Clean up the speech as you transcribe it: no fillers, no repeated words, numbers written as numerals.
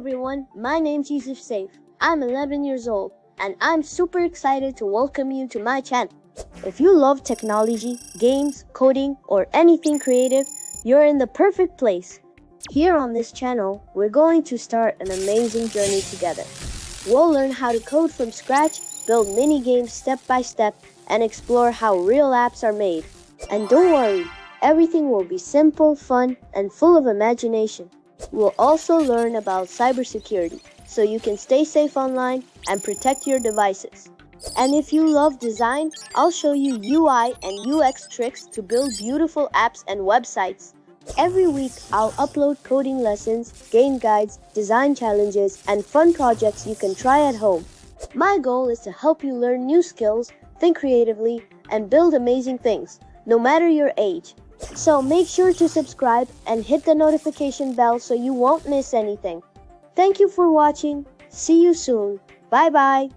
everyone, my name's Yousef. I'm 11 years old and I'm super excited to welcome you to my channel. If you love technology, games, coding, or anything creative, you're in the perfect place. Here on this channel, we're going to start an amazing journey together. We'll learn how to code from scratch, build mini games step by step, and explore how real apps are made. And don't worry, everything will be simple, fun, and full of imagination. We'll also learn about cybersecurity, so you can stay safe online and protect your devices. And if you love design, I'll show you UI and UX tricks to build beautiful apps and websites. Every week, I'll upload coding lessons, game guides, design challenges, and fun projects you can try at home. My goal is to help you learn new skills, think creatively, and build amazing things, no matter your age. So make sure to subscribe and hit the notification bell so you won't miss anything. Thank you for watching. See you soon. Bye bye.